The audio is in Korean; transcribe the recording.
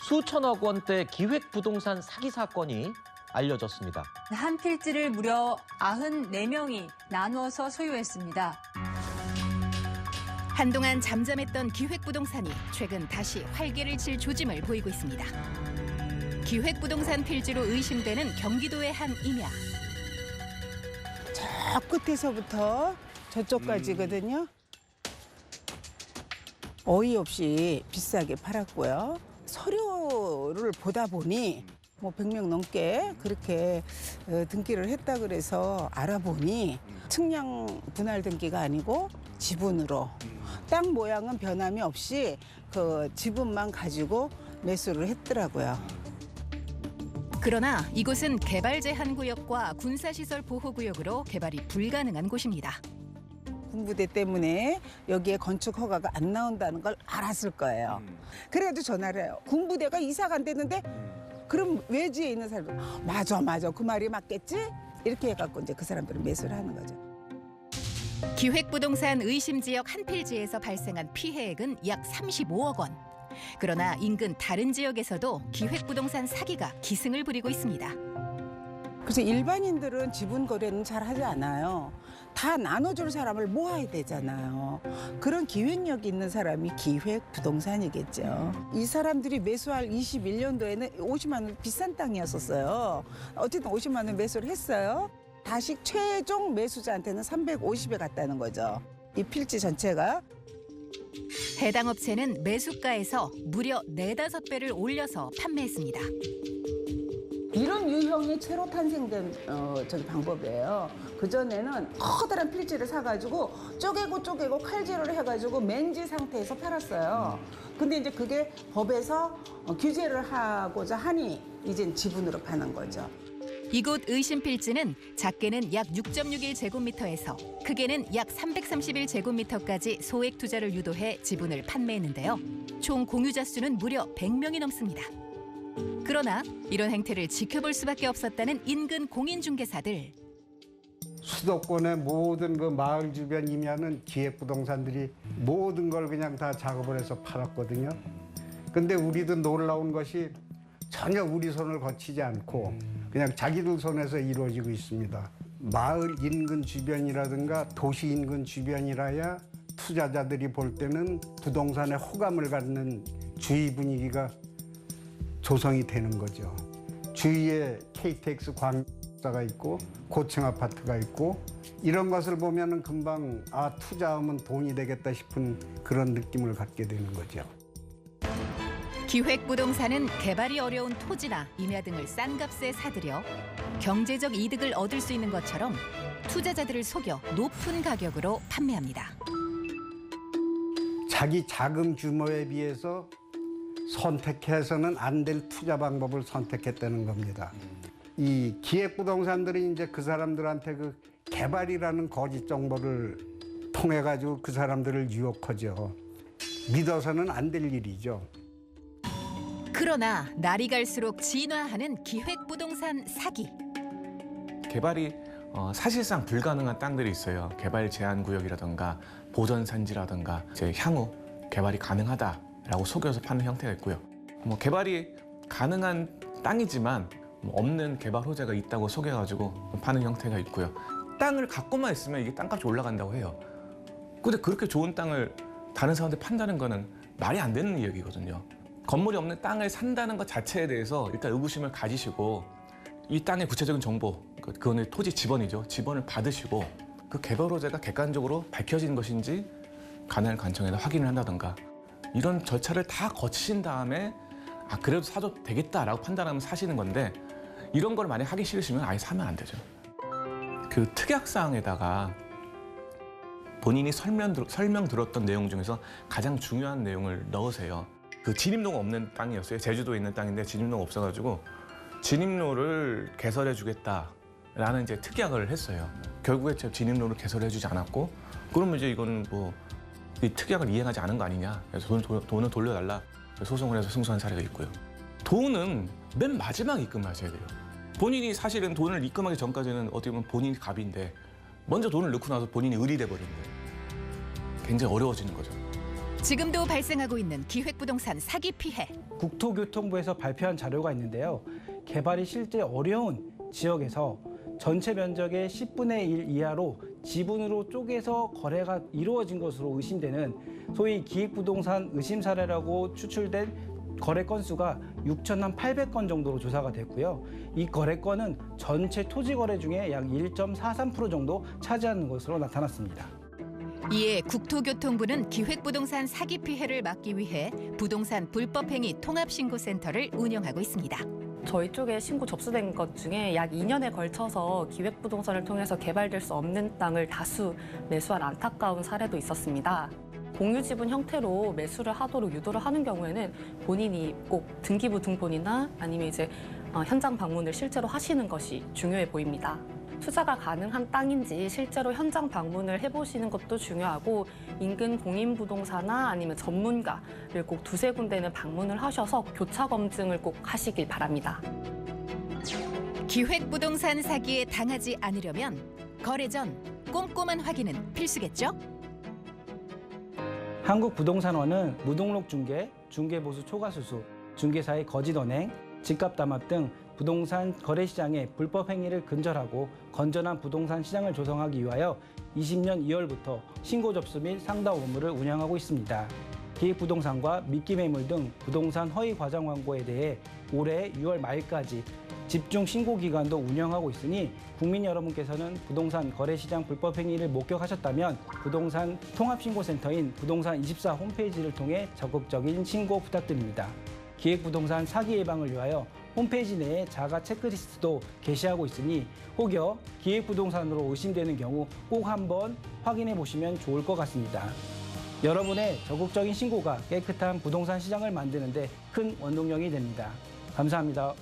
수천억 원대 기획부동산 사기 사건이 알려졌습니다. 한 필지를 무려 94명이 나누어서 소유했습니다. 한동안 잠잠했던 기획부동산이 최근 다시 활기를 칠 조짐을 보이고 있습니다. 기획부동산 필지로 의심되는 경기도의 한 임야. 저 끝에서부터 저쪽까지거든요. 어이없이 비싸게 팔았고요. 서류를 보다 보니 뭐 100명 넘게 그렇게 등기를 했다 그래서 알아보니 측량 분할 등기가 아니고 지분으로 땅 모양은 변함이 없이 그 지분만 가지고 매수를 했더라고요. 그러나 이곳은 개발 제한 구역과 군사시설 보호구역으로 개발이 불가능한 곳입니다. 군부대 때문에 여기에 건축 허가가 안 나온다는 걸 알았을 거예요. 그래도 전화를 해요. 군부대가 이사 간댔는데 그럼 외지에 있는 사람들 맞아 그 말이 맞겠지? 이렇게 해갖고 이제 그 사람들은 매수를 하는 거죠. 기획부동산 의심 지역 한 필지에서 발생한 피해액은 약 35억 원. 그러나 인근 다른 지역에서도 기획부동산 사기가 기승을 부리고 있습니다. 그래서 일반인들은 지분 거래는 잘 하지 않아요. 다 나눠줄 사람을 모아야 되잖아요. 그런 기획력이 있는 사람이 기획부동산이겠죠. 이 사람들이 매수할 21년도에는 50만 원 비싼 땅이었었어요. 어쨌든 50만 원 매수를 했어요. 다시 최종 매수자한테는 350에 갔다는 거죠. 이 필지 전체가. 해당 업체는 매수가에서 무려 4~5배를 올려서 판매했습니다. 이런 유형이 새로 탄생된 저기 방법이에요. 그전에는 커다란 필지를 사가지고 쪼개고 칼질을 해가지고 맨지 상태에서 팔았어요. 근데 이제 그게 법에서 규제를 하고자 하니 이젠 지분으로 파는 거죠. 이곳 의심 필지는 작게는 약 6.61제곱미터에서 크게는 약 331제곱미터까지 소액 투자를 유도해 지분을 판매했는데요. 총 공유자 수는 무려 100명이 넘습니다. 그러나 이런 행태를 지켜볼 수밖에 없었다는 인근 공인중개사들. 수도권의 모든 그 마을 주변 임야는 기획부동산들이 모든 걸 그냥 다 작업을 해서 팔았거든요. 근데 우리도 놀라운 것이 전혀 우리 손을 거치지 않고 그냥 자기들 손에서 이루어지고 있습니다. 마을 인근 주변이라든가 도시 인근 주변이라야 투자자들이 볼 때는 부동산에 호감을 갖는 주위 분위기가 조성이 되는 거죠. 주위에 KTX 광사가 있고 고층 아파트가 있고 이런 것을 보면은 금방 투자하면 돈이 되겠다 싶은 그런 느낌을 갖게 되는 거죠. 기획부동산은 개발이 어려운 토지나 임야 등을 싼 값에 사들여 경제적 이득을 얻을 수 있는 것처럼 투자자들을 속여 높은 가격으로 판매합니다. 자기 자금 규모에 비해서 선택해서는 안 될 투자 방법을 선택했다는 겁니다. 이 기획부동산들이 이제 그 사람들한테 그 개발이라는 거짓 정보를 통해 가지고 그 사람들을 유혹하죠. 믿어서는 안 될 일이죠. 그러나 날이 갈수록 진화하는 기획부동산 사기. 개발이 사실상 불가능한 땅들이 있어요. 개발 제한 구역이라든가 보전 산지라든가 이제 향후 개발이 가능하다라고 속여서 파는 형태가 있고요. 개발이 가능한 땅이지만 없는 개발 호재가 있다고 속여가지고 파는 형태가 있고요. 땅을 갖고만 있으면 이게 땅값이 올라간다고 해요. 근데 그렇게 좋은 땅을 다른 사람한테 판다는 거는 말이 안 되는 이야기거든요. 건물이 없는 땅을 산다는 것 자체에 대해서 일단 의구심을 가지시고 이 땅의 구체적인 정보, 그거는 토지 지번이죠. 지번을 받으시고 그 개발 호재가 객관적으로 밝혀진 것인지 가날 관청에다 확인을 한다던가 이런 절차를 다 거치신 다음에 그래도 사도 되겠다라고 판단하면 사시는 건데 이런 걸 만약 하기 싫으시면 아예 사면 안 되죠. 그 특약사항에다가 본인이 설명 들었던 내용 중에서 가장 중요한 내용을 넣으세요. 그 진입로가 없는 땅이었어요. 제주도에 있는 땅인데 진입로가 없어가지고 진입로를 개설해 주겠다라는 이제 특약을 했어요. 결국에 진입로를 개설해주지 않았고 그러면 이제 이거는 뭐 이 특약을 이행하지 않은 거 아니냐. 그래서 돈을 돌려달라. 소송을 해서 승소한 사례가 있고요. 돈은 맨 마지막에 입금하셔야 돼요. 본인이 사실은 돈을 입금하기 전까지는 어떻게 보면 본인이 갑인데 먼저 돈을 넣고 나서 본인이 을이 돼버리는 거예요. 굉장히 어려워지는 거죠. 지금도 발생하고 있는 기획부동산 사기 피해. 국토교통부에서 발표한 자료가 있는데요. 개발이 실제 어려운 지역에서 전체 면적의 10분의 1 이하로 지분으로 쪼개서 거래가 이루어진 것으로 의심되는 소위 기획부동산 의심 사례라고 추출된 거래 건수가 6,800건 정도로 조사가 됐고요. 이 거래건은 전체 토지 거래 중에 약 1.43% 정도 차지하는 것으로 나타났습니다. 이에 국토교통부는 기획부동산 사기 피해를 막기 위해 부동산 불법행위 통합신고센터를 운영하고 있습니다. 저희 쪽에 신고 접수된 것 중에 약 2년에 걸쳐서 기획부동산을 통해서 개발될 수 없는 땅을 다수 매수한 안타까운 사례도 있었습니다. 공유지분 형태로 매수를 하도록 유도를 하는 경우에는 본인이 꼭 등기부 등본이나 아니면 이제 현장 방문을 실제로 하시는 것이 중요해 보입니다. 투자가 가능한 땅인지 실제로 현장 방문을 해보시는 것도 중요하고 인근 공인부동산이나 아니면 전문가를 꼭 두세 군데는 방문을 하셔서 교차 검증을 꼭 하시길 바랍니다. 기획부동산 사기에 당하지 않으려면 거래 전 꼼꼼한 확인은 필수겠죠? 한국부동산원은 무등록 중개, 중개보수 초과수수, 중개사의 거짓 언행, 집값 담합 등 부동산 거래 시장의 불법 행위를 근절하고 건전한 부동산 시장을 조성하기 위하여 20년 2월부터 신고 접수 및 상담 업무를 운영하고 있습니다. 기획부동산과 미끼매물 등 부동산 허위 과장 광고에 대해 올해 6월 말까지 집중 신고 기간도 운영하고 있으니 국민 여러분께서는 부동산 거래 시장 불법 행위를 목격하셨다면 부동산 통합신고센터인 부동산24 홈페이지를 통해 적극적인 신고 부탁드립니다. 기획부동산 사기 예방을 위하여 홈페이지 내에 자가 체크리스트도 게시하고 있으니 혹여 기획부동산으로 의심되는 경우 꼭 한번 확인해 보시면 좋을 것 같습니다. 여러분의 적극적인 신고가 깨끗한 부동산 시장을 만드는 데 큰 원동력이 됩니다. 감사합니다.